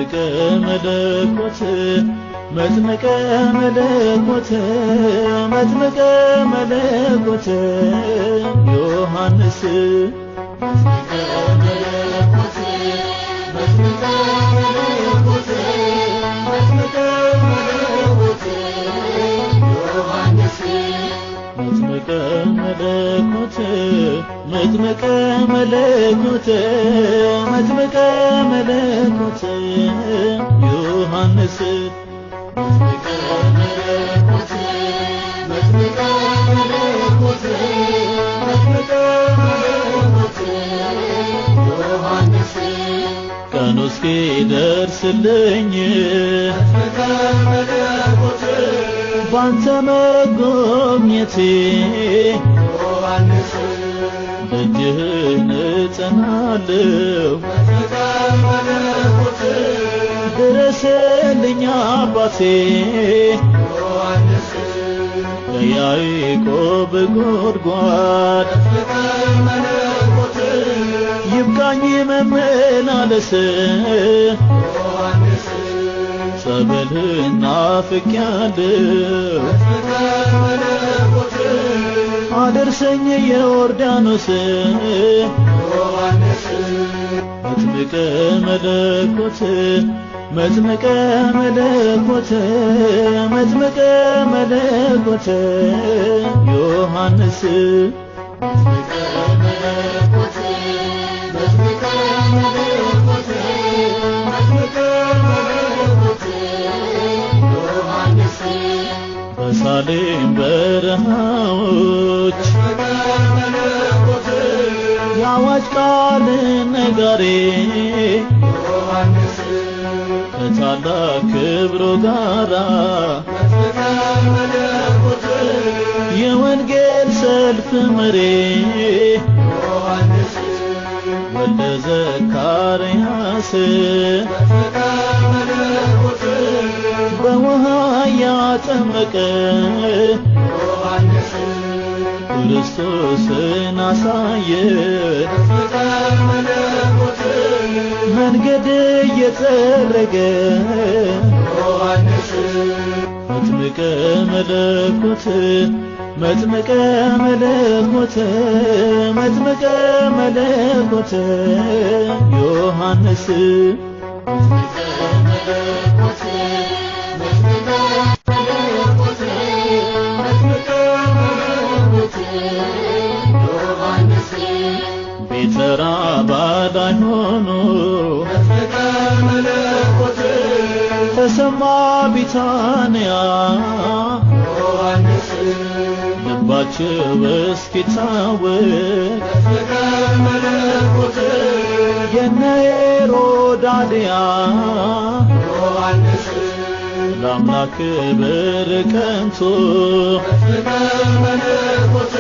መጥምቀ መለኮት መጥምቀ መለኮት መጥምቀ መለኮት ዮሐንስ መጥምቀ መለኮት መጥምቀ መለኮት መጥምቀ መለኮት ዮሐንስ መጥምቀ መለኮት መጥምቀ መለኮት መጥምቀ መለኮት ዮሐንስ መጥምቀ መለኮት መጥምቀ መለኮት መጥምቀ መለኮት ዮሐንስ ቀኑ እስኪደርስልኝ መጥምቀ መለኮት ባንተ መጎብኘቴ ዮሐንስ ደጅህን እጸናለሁ መጥምቀ መለኮት ድረስልኝ አባቴ ዮሐንስ ከያዕቆብ ጉድጓድ መጥምቀ መለኮት ይብቃኝ መመላለስ ዮሐንስ ጸበልህን ናፍቄያለሁ መጥምቀ መለኮት አደርሰኝ የዮርዳኖስ ዮሐንስ መጥምቀ መለኮት መጥምቀ መለኮት መጥምቀ መለኮት ዮሐንስ መጥምቀ መለኮት መጥምቀ መለኮት መጥምቀ መለኮት ዮሐንስ በሳሌም በረሃዎች መጥምቀ መለኮት የአዋጅ ቃል ነጋሪ ዮሐንስ ከታላቅ ክብሩ ጋራ መጥምቀ መለኮት የወንጌል ሰልፍ መሪ ዮሐንስ ወልደ ዘካርያስ መጥምቀ መለኮት በውሃ ያጠመቀ ዮሐንስ ክርስቶስን አሳየ መጥምቀ መለኮት መንገድ እየጠረገ ዮሐንስ መጥምቀ መለኮት መጥምቀ መለኮት መጥምቀ መለኮት ዮሐንስ መጥምቀ መለኮት መጥምቀ መለኮት መጥምቀ መለኮት ዮሐንስ ቤተራባ ላይ ሆኖ መጥምቀ መለኮት ተሰማ ቢታንያ ዮሐንስ ልባቸው እስኪታወቅ መጥምቀ መለኮት የነ ሄሮድያ ዮሐንስ ለአምላክ ክብር ቀንቶ መጥምቀ መለኮት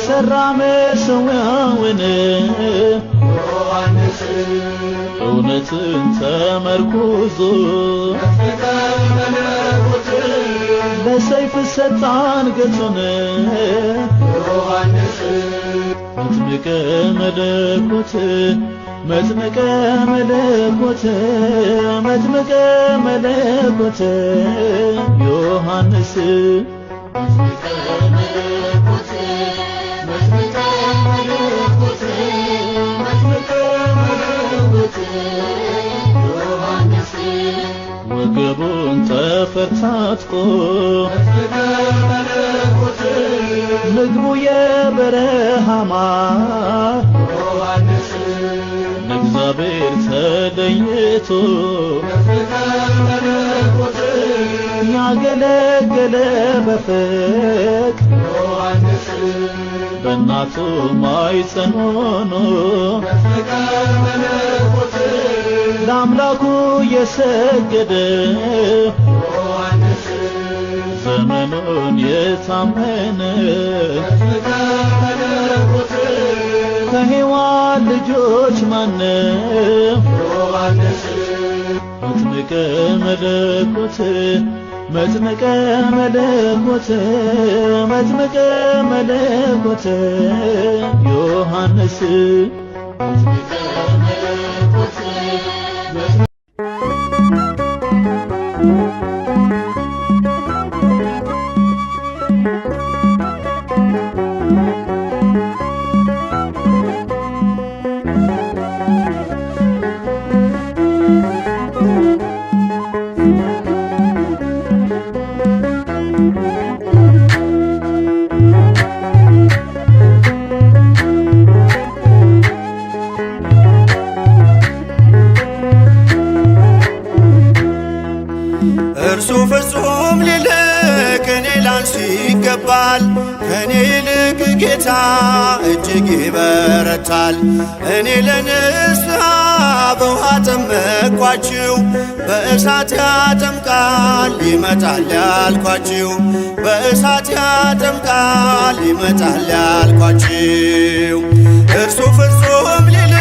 ሰራ መሠዊያውን ዮሐንስ እውነትን ተመርኩዞ መጥምቀ መለኮት ለሰይፍ ሰጣ አንገቱን ዮሐንስ መጥምቀ መለኮት መጥምቀ መለኮት መጥምቀ መለኮት ዮሐንስ መጥምቀ መለኮት መጥምቀ መለኮት መጥምቀ መለኮት ዮሐንስ ወገቡን ተፈታትቆ መጥምቀ መለኮት ምግቡ የበረሃ ማር ዮሐንስ ለእግዚአብሔር ተለይቶ መጥምቀ መለኮት ያገለገለ በፍቅር ዮሐንስ በእናቱ ማኅፀን ሆኖ መጥምቀ መለኮት ለአምላኩ የሰገደ ዮሐንስ ዘመኑን የታመነ መጥምቀ መለኮት ከሔዋን ልጆች ማነው ዮሐንስ መጥምቀ መለኮት መጥምቀ መለኮት መጥምቀ መለኮት ዮሐንስ መጥምቀ መለኮት ላንስ ይገባል። ከኔ ይልቅ ጌታ እጅግ ይበረታል። እኔ ለንስሐ በውሃ ጠመቅኳችሁ፣ በእሳት ያጠምቃል ይመጣል ያልኳችሁ፣ በእሳት ያጠምቃል ይመጣል ያልኳችሁ። እርሱ ፍጹም ሊልቅ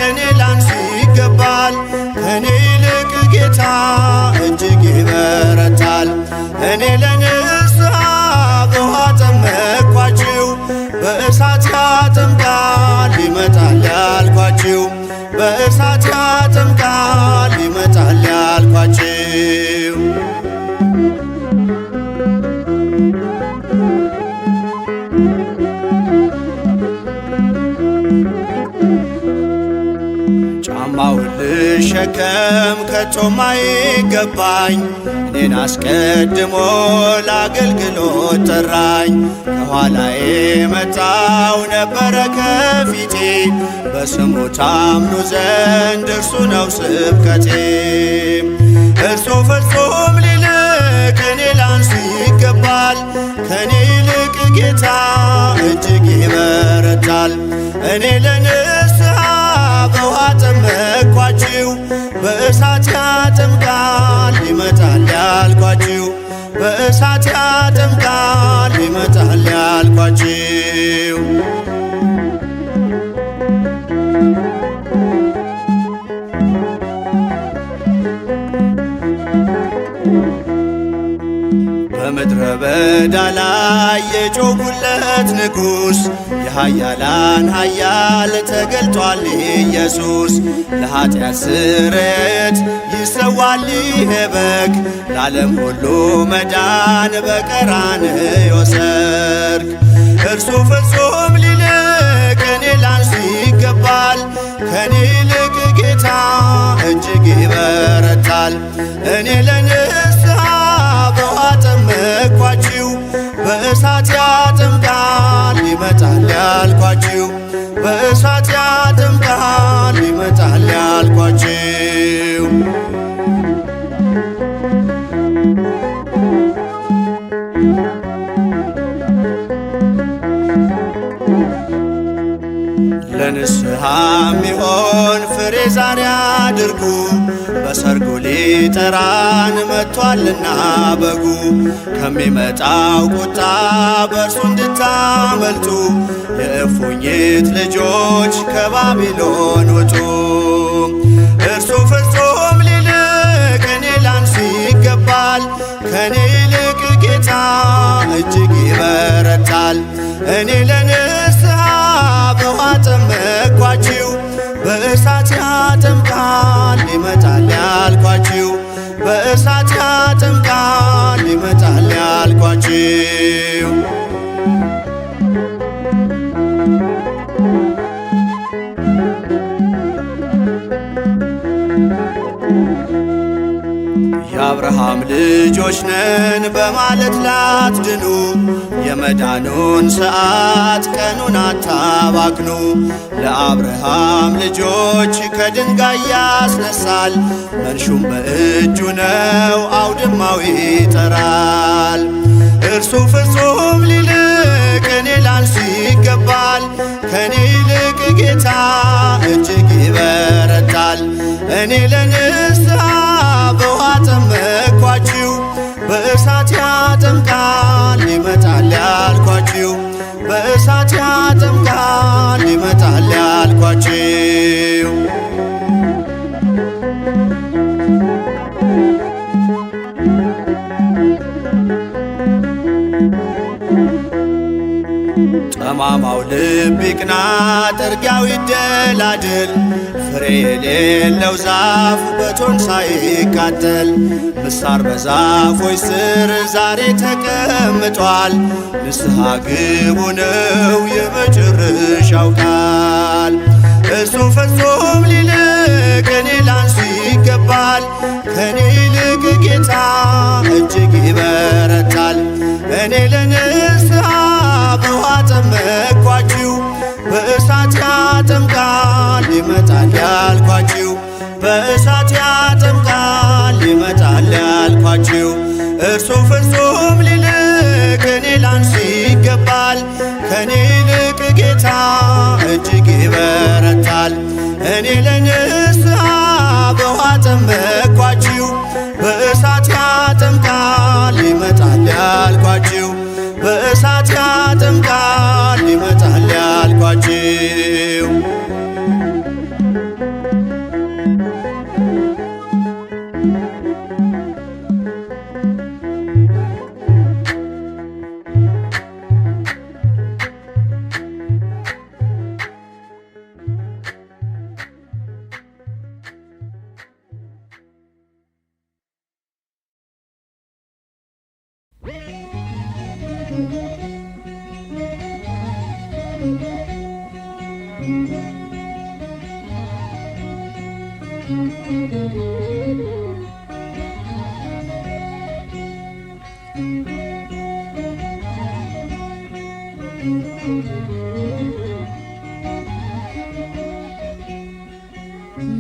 እኔ ላንስ ይገባል። ከኔ ይልቅ ጌታ እጅግ ይበረታል። እኔ ለንስሐ በውሃ ጠመቅኳችሁ፣ በእሳት ያጠምቃል ይመጣል ያልኳችሁ፣ በእሳት ያጠምቃል ይመጣል ያልኳችሁ። ጫማውን ልሸከም ከቶም አይገባኝ፣ እኔን አስቀድሞ ለአገልግሎት ጠራኝ። ከኋላዬ መጣው ነበረ ከፊቴ፣ በስሙ ታምኑ ዘንድ እርሱ ነው ስብከቴ። እርሱ ፍጹም ሊልቅ እኔ ላንስ ይገባል። ከኔ ይልቅ ጌታ እጅግ ይበረታል። እኔ ለንስሐ በውሃ ጠመቅኳችሁ፣ በእሳት ያጠምቃል ይመጣል ያልኳችሁ፣ በእሳት ያጠምቃል ይመጣል ያልኳችሁ። በምድረ በዳ ላይ የጮኹለት ንጉሥ፣ የኃያላን ኃያል ተገልጧል ኢየሱስ። ለኃጢአት ስርየት ይሰዋል ይሄ በግ፣ ለዓለም ሁሉ መዳን በቀራንዮ ሰርግ። እርሱ ፍጹም ሊልቅ እኔ ላንስ ይገባል። ከኔ ይልቅ ጌታ እጅግ ይበረታል። እኔ ለንስሐ በውሃ ጠመቅኳችሁ፣ በእሳት ያጠምቃል ይመጣል ያልኳችሁ፣ በእሳት ያጠምቃል ይመጣል ያልኳችሁ። ለንስሐ ሚሆን ፍሬ ዛሬ አድርጉ፣ በሰርጉ ሊጠራን መጥቷልና በጉ። ከሚመጣው ቁጣ በእርሱ እንድታመልጡ፣ የእፉኝት ልጆች ከባቢሎን ውጡ። እርሱ ፍጹም ሊልቅ እኔ ላንስ ይገባል። ከኔ ይልቅ ጌታ እጅግ ይበረታል። እኔ ለንስሐ በውሃ ጠመቅኳችሁ፣ በእሳት ያጠምቃል ይመጣል ያልኳችሁ፣ በእሳት ያጠምቃል ይመጣል ያልኳችሁ። የአብርሃም ልጆች ነን በማለት ላትድኑ፣ የመዳኑን ሰዓት ቀኑን አታባክኑ። ለአብርሃም ልጆች ከድንጋይ ያስነሳል፣ መንሹም በእጁ ነው አውድማው ይጠራል። እርሱ ፍጹም ሊልቅ እኔ ላንስ ይገባል። ከኔ ይልቅ ጌታ እጅግ ይበረታል። እኔ ለንስሐ በውሃ ጠመቅኳችሁ፣ በእሳት ያጠምቃል ይመጣል ያልኳችሁ፣ በእሳት ያጠምቃል ይመጣል ያልኳችሁ። ጠማማው ልብ ይቅና ጥርጊያው ይደላድል፣ ፍሬ የሌለው ዛፍ በቶን ሳይቃጠል። ምሳር በዛፎች ስር ዛሬ ተቀምጧል፣ ንስሐ ግቡ ነው የመጨረሻው ቃል። እርሱ ፍጹም ሊልቅ እኔ ላንስ ይገባል። ከኔ ይልቅ ጌታ እጅግ ይበረታል። እኔ ለንስሐ በውሃ ጠመቅኳችሁ፣ በእሳት ያጠምቃል ይመጣል ያልኳችሁ፣ በእሳት ያጠምቃል ይመጣል ያልኳችሁ። እርሱ ፍጹም ሊልቅ ከኔ ይልቅ ጌታ እጅግ ይበረታል። እኔ ለንስሐ በውሃ ጠመቅኳችሁ፣ በእሳት ያጠምቃል ይመጣል ያልኳችሁ፣ በእሳት ያጠምቃል ይመጣል ያልኳችሁ።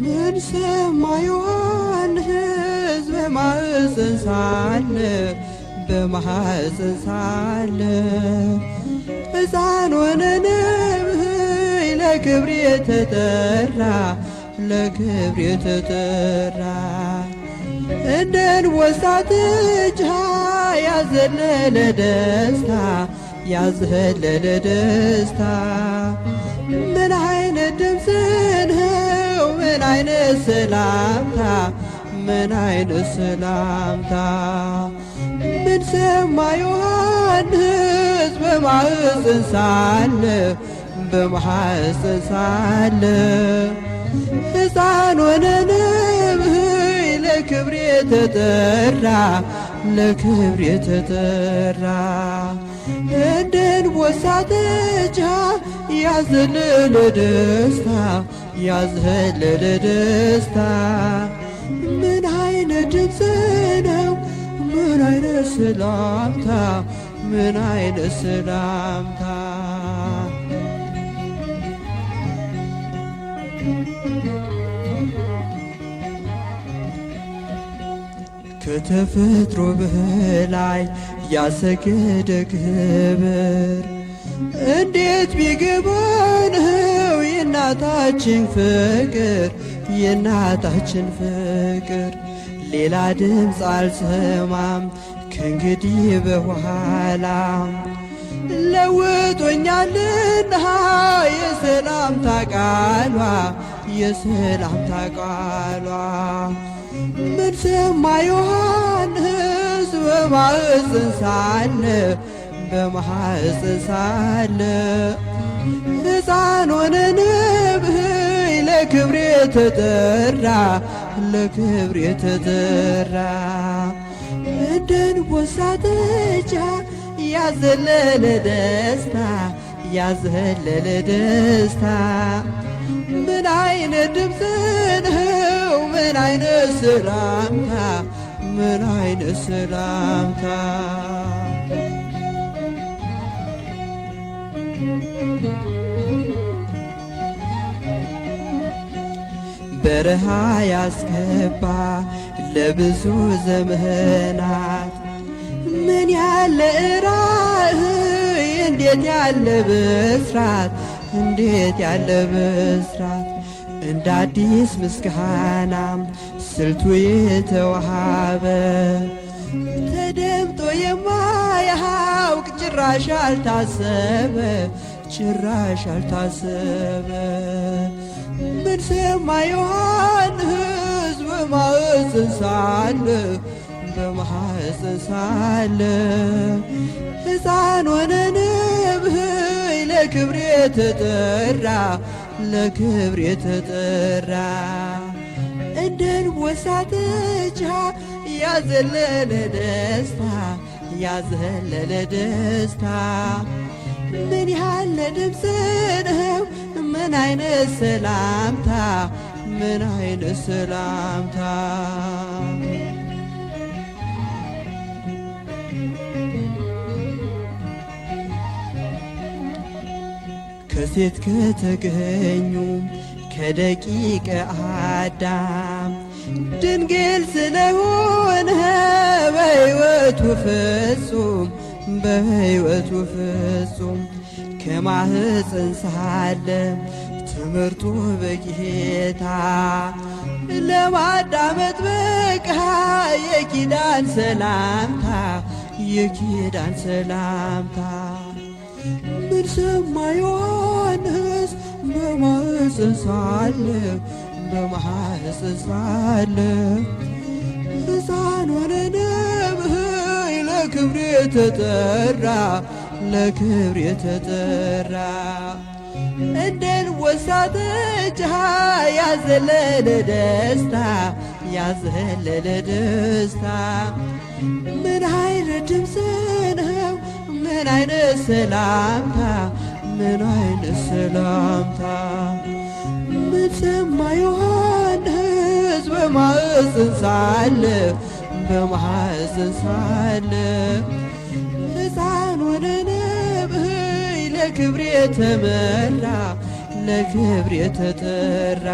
ምን ሰማ ዮሐንስ በማኅፀን ሳለ በማኅፀን ሳለ ሕፃን ሆነ ነብይ ለክብር የተጠራ ለክብር የተጠራ እንደ አንበሳ ጥጃ ያዘለለ ደስታ ያዘለለ ደስታ ምን አይነት ድምፅ ነው ምን አይነት ሰላምታ ምን አይነት ሰላምታ ምን ሰማ ዮሐንስ በማኅፀን ሳለ በማኅፀን ሳለ ሕፃን ሆነ ነብይ ለክብር የተጠራ ለክብር የተጠራ እንደ አንበሳ ጥጃ ያዘለለ ደስታ ያዘለለ ደስታ ምን አይነት ድምፅ ነው ምን አይነት ሰላምታ ምን አይነት ሰላምታ ከተፈጥሮ በላይ ያሰገደ ክብር እንዴት ቢገባነው የእናታችን ፍቅር የእናታችን ፍቅር ሌላ ድምፅ አልሰማም ከእንግዲህ በኋላ ለውጦኛልና የሰላምታ ቃሏ የሰላምታ ቃሏ ምን ሰማ ዮሐንስ በማኅፀን ሳለ በማኅፀን ሳለ ሕፃን ሆነ ነብይ ለክብር የተጠራ ለክብር የተጠራ እንደ አንበሳ ጥጃ ያዘለለ ደስታ ያዘለለ ደስታ ምን አይነት ድምፅ ነው ምን አይነት ሰላምታ ምን አይነት ሰላምታ በረሃ ያስገባ ለብዙ ዘመናት ምን ያለ ራእይ እንዴት ያለ ብስራት እንዴት ያለ ብስራት እንደ አዲስ ምስጋና ስልቱ የተዋሃበ ተደምጦ የማያውቅ ጭራሽ አልታሰበ ጭራሽ አልታሰበ ምን ሰማ ዮሐንስ በማኅፀን ሳለ በማኅፀን ሳለ ሕፃን ሆነ ነብይ ለክብር የተጠራ ለክብር የተጠራ እንደ አንበሳ ጥጃ ያዘለለ ደስታ ያዘለለ ደስታ ምን ያለ ድምፅ ነው ምን አይነት ሰላምታ ምን አይነት ሰላምታ ከሴት ከተገኙ ከደቂቀ አዳም ድንግል ስለሆነ በሕይወቱ ፍጹም በሕይወቱ ፍጹም ከማህፀን ሳለ ትምህርቱ በጌታ ለማዳመጥ በቃ የኪዳን ሰላምታ የኪዳን ሰላምታ ምን ሰማ ዮሐንስ በማህፀን ሳለ በማህፀን ሳለ ሕፃን ሆነ ነብይ ለክብር የተጠራ ለክብር የተጠራ እንደን ወሳተች ያዘለለ ደስታ ያዘለለ ደስታ ምን አይነት ድምፅ ነው ምን አይነት ሰላምታ ምን አይነት ሰላምታ ምን ሰማ ዮሐንስ በማህፀን ሳለ በማህፀን ሳለ ሕፃን ሆነ ነብይ ለክብር የተመራ ለክብር የተጠራ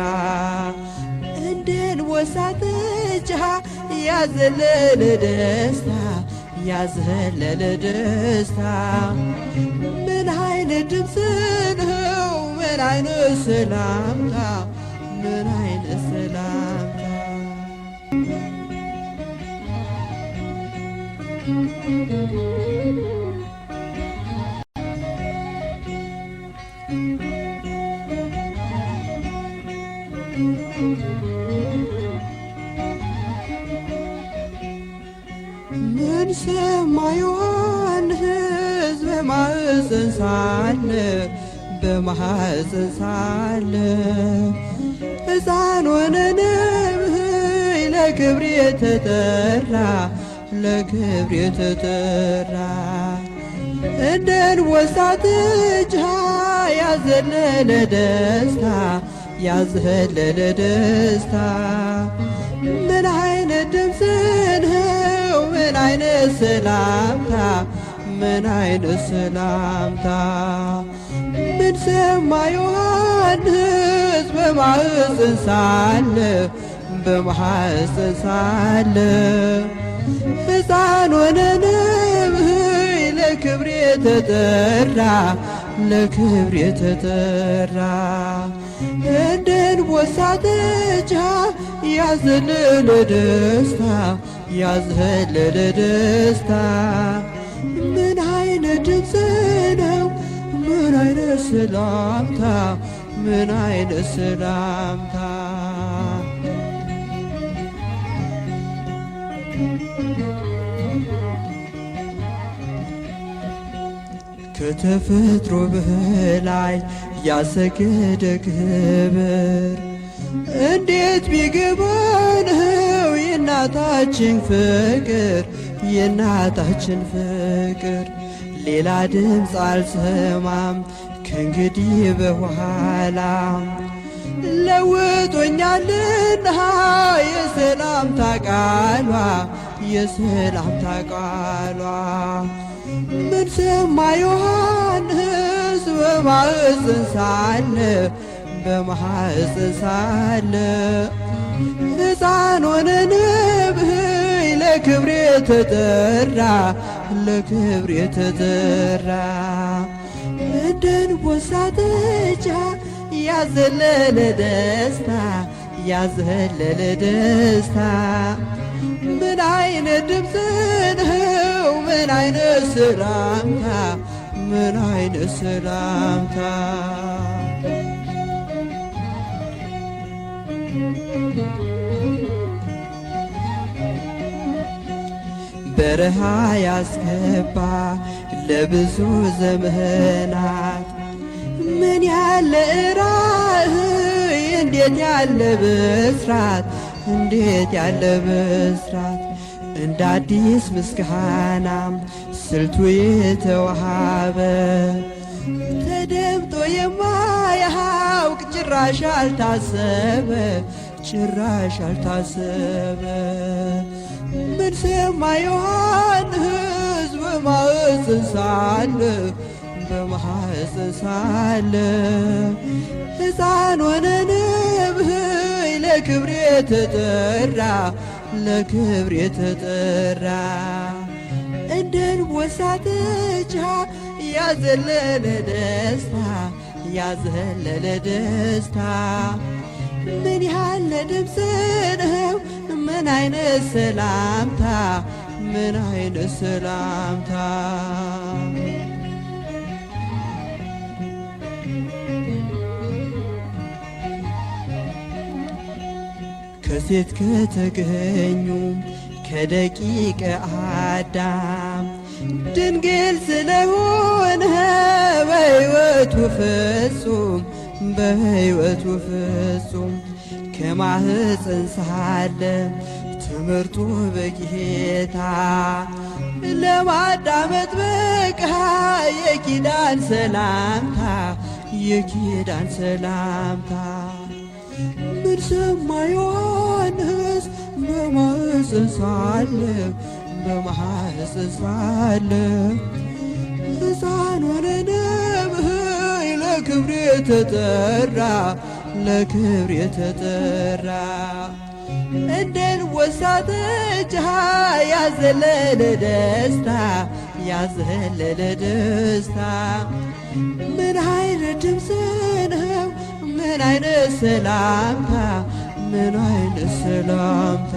እንደን ወሳተች ያዘለለ ደስታ ያዘለለ ደስታ ምን አይነት ድምፅ ነው ምን አይነት ሰላምታ ምን አይነት ሰላምታ ምን ሰማ ዮሐንስ በማህፀን ሳለ በማህፀን ሳለ ሕፃን ሆነ ነብይ ለክብር የተጠራ ለክብር የተጠራ እንደን ወሳተች ያዘለለ ደስታ ያዘለለ ደስታ ምን አይነት ድምፅ ነው ምን አይነት ሰላምታ ምን አይነት ሰላምታ ምን ሰማ ዮሐንስ በማህፀን ሳለ በማህፀን ሳለ ሕፃን ሆነ ነብይ ለክብር የተጠራ ለክብር የተጠራ እንደን ወሳተች ያዘለለ ደስታ ያዘለለ ደስታ ምን አይነት ድምፅ ነው ምን አይነት ሰላምታ ምን አይነት ሰላምታ ከተፈጥሮ በላይ ያሰገደ ክብር እንዴት ቢገባነው የእናታችን ፍቅር የእናታችን ፍቅር ሌላ ድምፅ አልሰማም ከእንግዲህ በኋላ ለውጦኛልና የሰላምታ ቃሏ የሰላምታ ቃሏ ምን ሰማ ዮሐንስ በማህፀን ሳለ በማህፀን ሳለ ሕፃን ሆነ ነብይ ለክብር የተጠራ ለክብር የተጠራ እንደን ወሳተች ያዘለለ ደስታ ያዘለለ ደስታ ምን አይነት ድምፅ ነው ምን አይነት ሰላምታ ምን አይነት ሰላምታ በረሃ ያስገባ ለብዙ ዘመናት ምን ያለ ራእይ እንዴት ያለ ብስራት እንዴት ያለ ብስራት እንደ አዲስ ምስጋና ስልቱ የተዋሃበ ተደምጦ የማያውቅ ጭራሽ አልታሰበ ጭራሽ አልታሰበ ምን ሰማ ዮሐንስ በማህፀን ሳለ በማህፀን ሳለ ሕፃን ሆነ ነብይ ለክብር የተጠራ ለክብር የተጠራ እንደን ወሳተች ያዘለለ ደስታ ያዘለለ ደስታ ምን ያለ ድምፅ ነው ምን አይነት ሰላምታ ምን አይነት ሰላምታ ከሴት ከተገኙ ከደቂቀ አዳም ድንግል ስለሆነ በሕይወቱ ፍጹም በሕይወቱ ፍጹም ከማህፀን ሳለ ትምህርቱ በጌታ ለማዳመጥ በቃ የኪዳን ሰላምታ የኪዳን ሰላምታ ምን ሰማ ዮሐንስ በማህፀን ሳለ በማህፀን ሳለ ሕፃን ሆነ ነብይ ለክብር የተጠራ ለክብር የተጠራ እንደንወሳ ጠጅ ያዘለለ ደስታ ያዘለለ ደስታ ምን አይነት ድምፅ ነው ምን አይነት ሰላምታ ምን አይነት ሰላምታ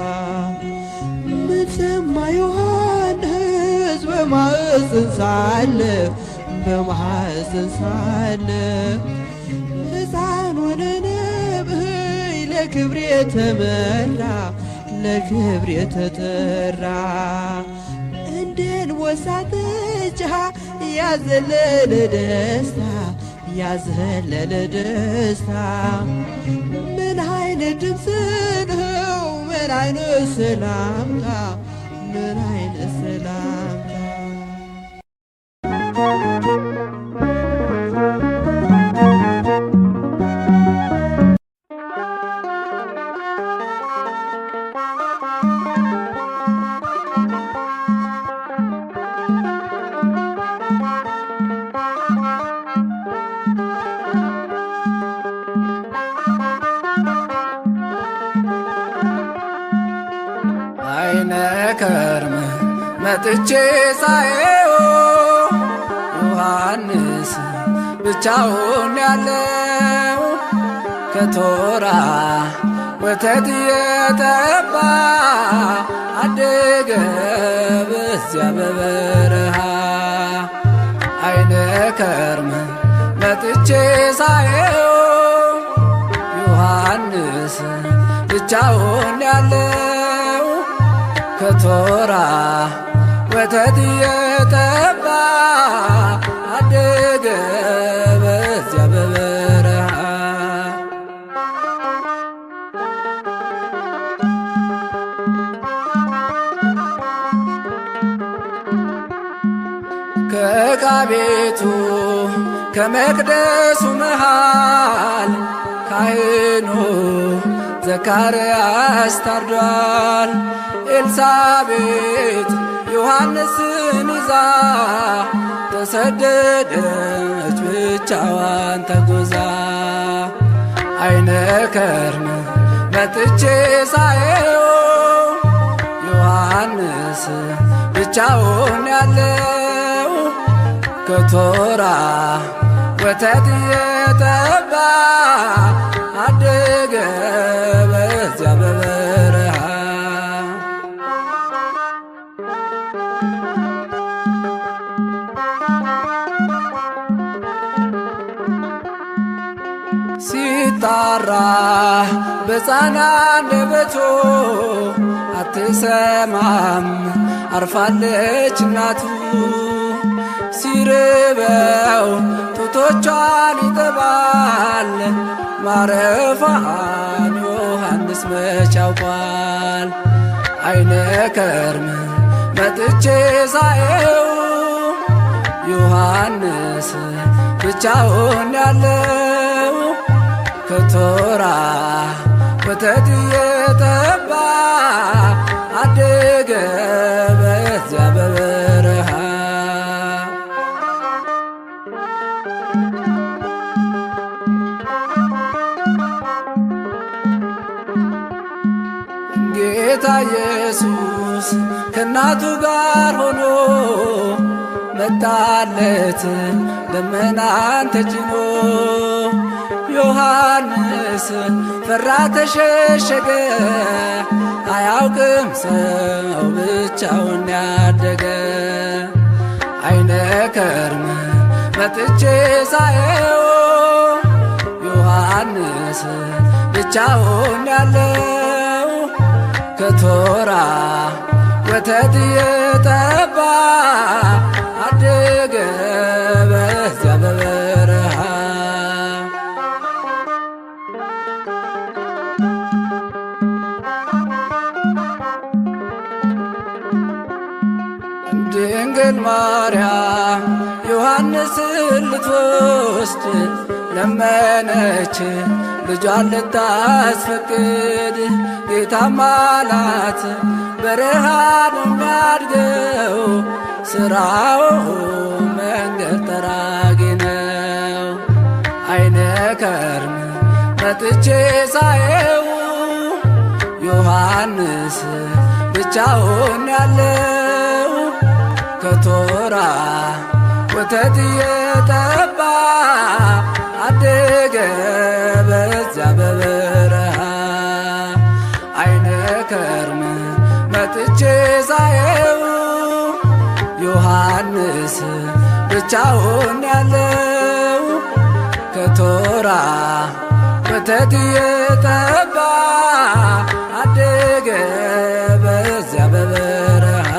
ምን ሰማ ዮሐንስ በማህፀን ሳለ በማህፀን ሳለ ሕፃን ሆነ ነብይ ለክብር የተመራ ለክብር የተጠራ እንደንወሳ ጠጅ ያዘለለ ደስታ ያዘለለ ደስታ ምን አይነት ድምፅ ነው ምን አይነት ሰላምታ ምን አይነት ሰላምታ አይነ ከርም መጥቼ ሳየው ዮሐንስ ብቻውን ያለው ከቶራ ወተት የጠባ አደገ በዚያ በበረሃ አይነ ከርም መጥቼ ሳየው ዮሐንስ ብቻውን ያለው ከቶራ ወተት የጠባ አደገ በዚያ በበረሃ ከዕቃ ቤቱ ከመቅደሱ መሃል ካህኑ ዘካርያስ ታርዷል። ኤልሳቤጥ ዮሐንስን ይዛ ተሰደደች ብቻዋን ተጉዛ አይነ ከርም መጥቼ ሳየው ዮሐንስ ብቻውን ያለው ከቶራ ወተት የጠባ አደገ በዚያ በበረሃ ሲጣራ በሕፃን አንደበቱ አትሰማም አርፋለች እናቱ ሲርበው ጡቶቿን ይጠባል ማረፏን ዮሐንስ መች ያውቋል አይነ ከርም መጥቼ ሳየው ዮሐንስ ብቻውን ያለው ከቶራ ወተት የጠባ አደገ በዚያ በበረሃ ጌታ ኢየሱስ ከእናቱ ጋር ሆኖ መጣለት ደመናን ተጭኖ ዮሐንስ ፈራ ተሸሸገ አያውቅም ሰው ብቻውን ያደገ አይነ ከርም መጥቼ ሳየው ዮሐንስ ብቻውን ያለው ከቶራ ወተት የጠባ አደገ በዚያ በበረሃ ድንግል ማርያም ዮሐንስን ልትወስድ ለመነች ልጇን ልታስፈቅድ ጌታም አላት በረሃ ነው የሚያድገው ስራው መንገድ ጠራጊ ነው። አይነ ከርም መጥቼ ሳየው ዮሐንስ ብቻውን ያለው ከቶራ ወተት የጠባ አደገ በዚያ በበረሃ አይነ ከርም መጥቼ ሳየው ዮሐንስ ብቻውን ያለው ከቶራ ወተት የጠባ አደገ በዚያ በበረሃ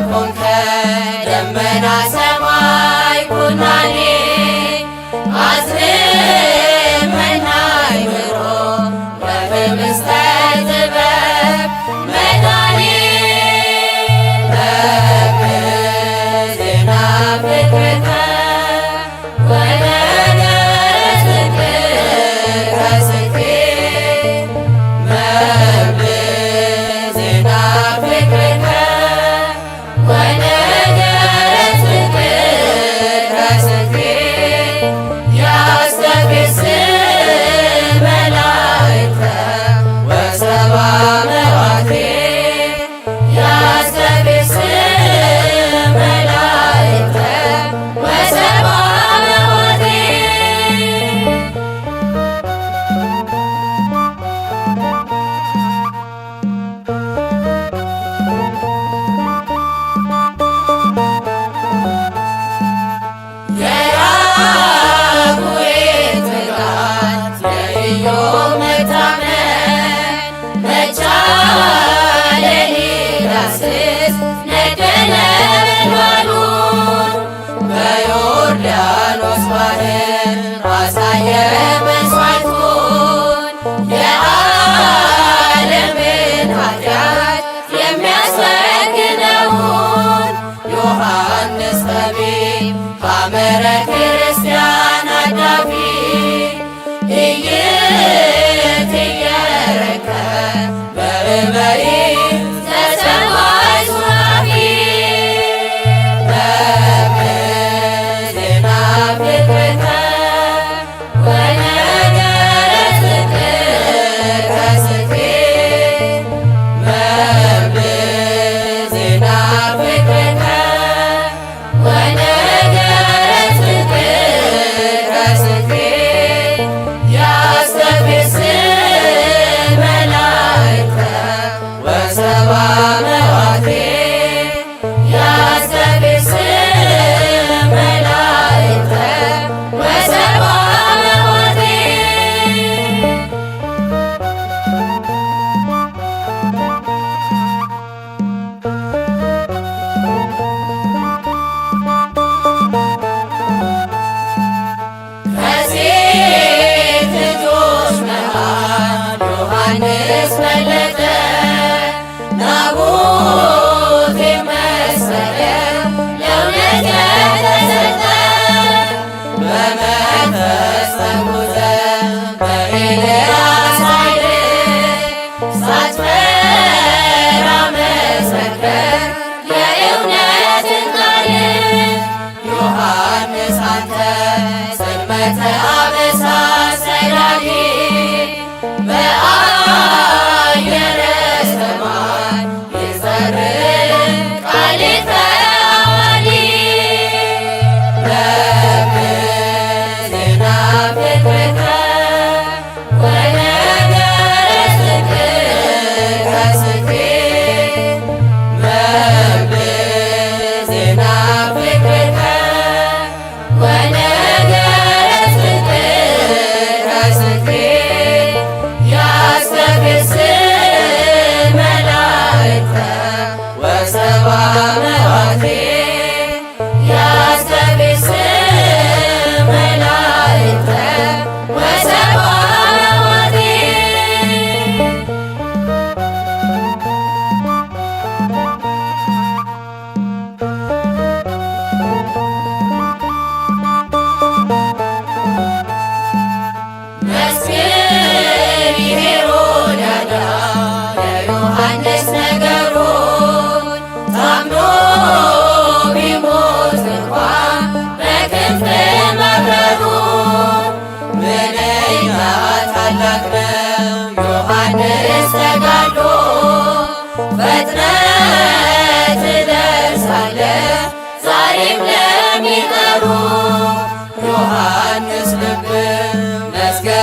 ኮንከ ደመና ሰማይ ኩናኔ አዝመና ይምሮ በህብስተ ጥበብ መድኃኔ በዜና ፍቅርከ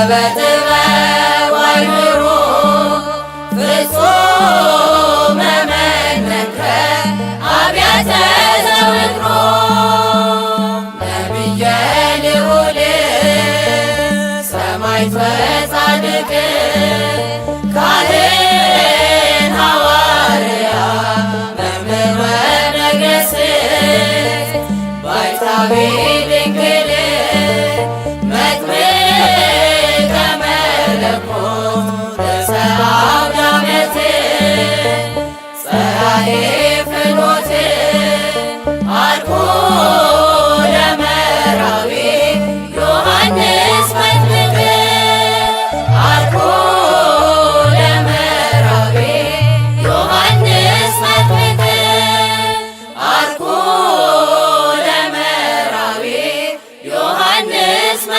በጥበብ አይምሮ ፍጹም መመነንከ አብያተ ዘውትሮ ነቢየ ልዑል ሰማዕት ወጻድቅ ካህን ሐዋርያ መምህር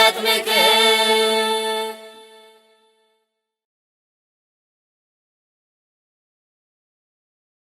መጥምቅ